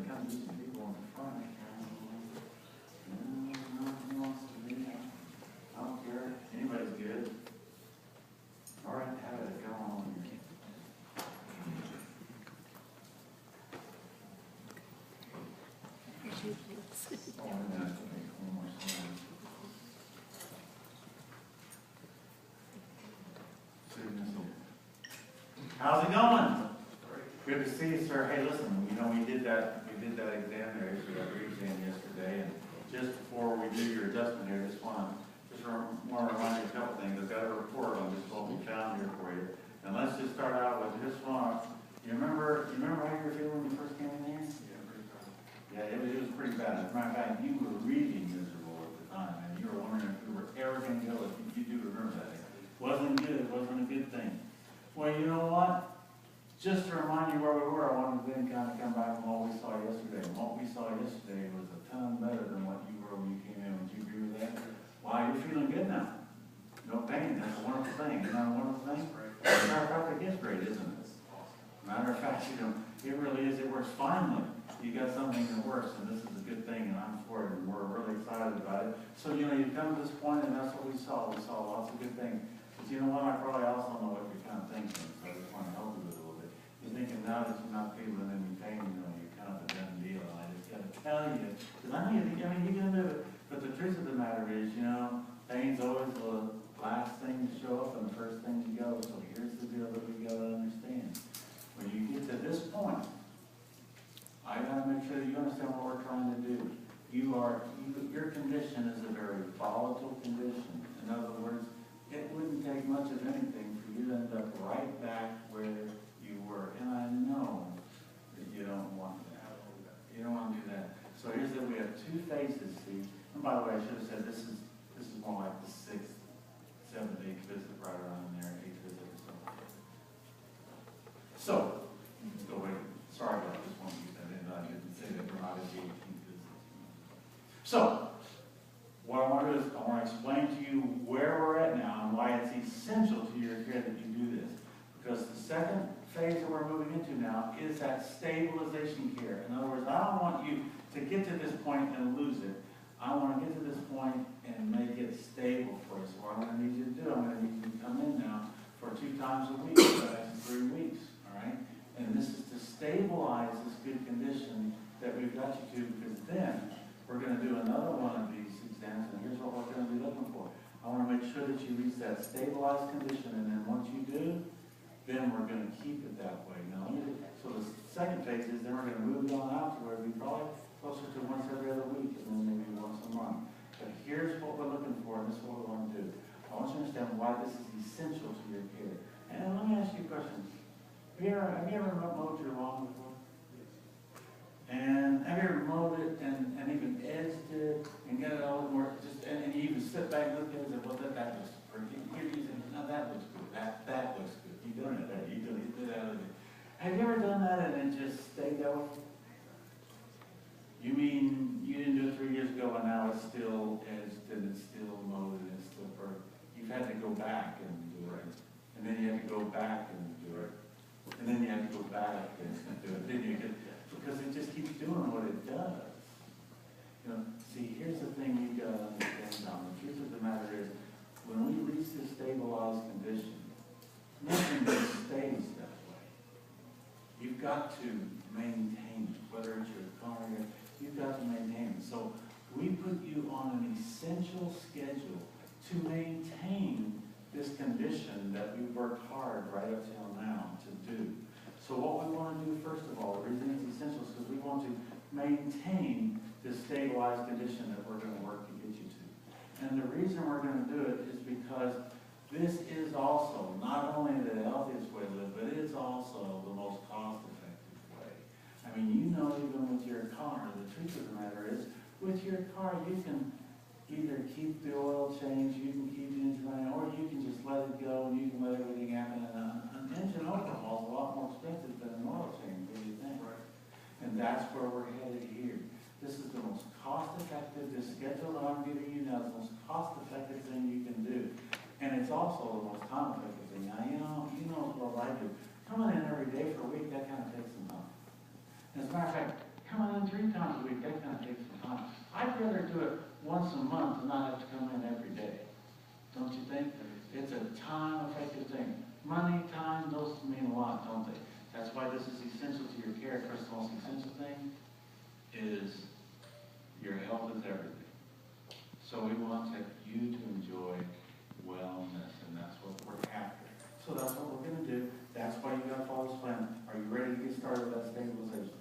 kind of some people on the front. Nothing wants to be. I don't care. Anybody's good. All right, how did it go on here? Oh, I'm gonna have to make one more slide. How's it going? Good to see you, sir. Hey, listen, you know, we did that exam there, we got re-exam yesterday, and just before we do your adjustment here, just want to remind you a couple things. I've got a report on just what we found here for you. And let's just start out with this one. You remember how you were feeling when you first came in here? Yeah, pretty bad. Yeah, it was pretty bad. As a matter of fact, you were really miserable at the time, and you were wondering if you were ever going to go. If you do remember that. Wasn't good. Wasn't a good thing. Well, you know what? Just to remind you where we were, I wanted to then kind of come back from what we saw yesterday. And what we saw yesterday was a ton better than what you were when you came in. Would you agree with that? Wow, you're feeling good now. No pain. That's a wonderful thing. Isn't that a wonderful thing? As a matter of fact, it is great, isn't it? Matter of fact, you know, it really is. It works finally. You got something that works, and this is a good thing, and I'm for it, and we're really excited about it. So, you know, you come to this point, and that's what we saw. We saw lots of good things. But you know what? I probably also know what you're kind of thinking, so I just want to help you with it a little bit. You're thinking now that you're not feeling any pain, you know, you're kind of a done deal. And I just got to tell you, because I know you think, I mean, you're going to do it. But the truth of the matter is, you know, pain's always the last thing to show up and the first thing to go. So here's the deal that we got to understand. When you get to this point, I got to make sure that you understand what we're trying to do. Your condition is a very volatile condition. In other words, it wouldn't take much of anything for you to end up right back where you were. And I know that you don't want that. You don't want to do that. So here's that we have two phases, see. And by the way, I should have said this is more like the 6th, 7th, 8th visit right around there, 8th visit or so. So, let's go wait. Sorry about this one, I didn't say that we're not at the 18th visit. So, what I want to do is I want to explain to you where we're at now and why it's essential to your care that you do this. Because the second phase that we're moving into now is that stabilization care. In other words, I don't want you to get to this point and lose it. I want to get to this point and make it stable for us. So what I'm going to need you to do, I'm going to need you to come in now for 2 times a week for the next 3 weeks. All right? And this is to stabilize this good condition that we've got you to, because then we're going to do another one of these exams, and here's what we're going to be looking for. I want to make sure that you reach that stabilized condition, and then once you do, then we're going to keep it that way. Now, so the second phase is then we're going to move it on out to where we probably closer to once every other week, and then maybe once a month. But here's what we're looking for, and this is what we want to do. I want you to understand why this is essential to your care. And let me ask you a question. Have you ever mowed your lawn before? And have you ever mowed it and even edged it and got it all more, and you even sit back and look at it and say, well, that looks pretty. Here you say, no, that looks good. That looks good. You done it. You did that. Have you ever done that and it just stayed that way? You mean you didn't do it 3 years ago and now it's still edged and it's still mowed and it's still perfect? You've had to go back and do it. And then you have to go back and do it. And then you have to go back and do it. Then you get, because it just keeps doing what it does. You know, see, here's the thing you've got to understand, Tom. The truth of the matter is, when we reach this stabilized condition, nothing just stays that way. You've got to maintain it, whether it's your car, you've got to maintain it. So we put you on an essential schedule to maintain this condition that we've worked hard right up till now to do. So what we want to do, first of all, the reason it's essential is because we want to maintain this stabilized condition that we're going to work to get you to. And the reason we're going to do it is because this is also not only the healthiest way to live, but it's also the most cost-effective way. I mean, you know, even with your car, the truth of the matter is, with your car, you can either keep the oil change, you can keep the engine running, or you can just let it go and you can let everything happen. And an engine overhaul is a lot more expensive than an oil change, what do you think? Right. And that's where we're headed here. This is the most cost-effective, this schedule that I'm giving you now is the most cost-effective thing you can do. And it's also the most time-effective thing. Now, you know what I do. Coming in every day for a week, that kind of takes some time. And as a matter of fact, coming in in 3 times a week, that kind of takes some time. I'd rather do it once a month and not have to come in every day. Don't you think? It's a time-effective thing. Money, time, those mean a lot, don't they? That's why this is essential to your care. First of all, the essential thing is your health is everything. So we want you to enjoy wellness, and that's what we're after. So that's what we're going to do. That's why you got to follow this plan. Are you ready to get started with that stabilization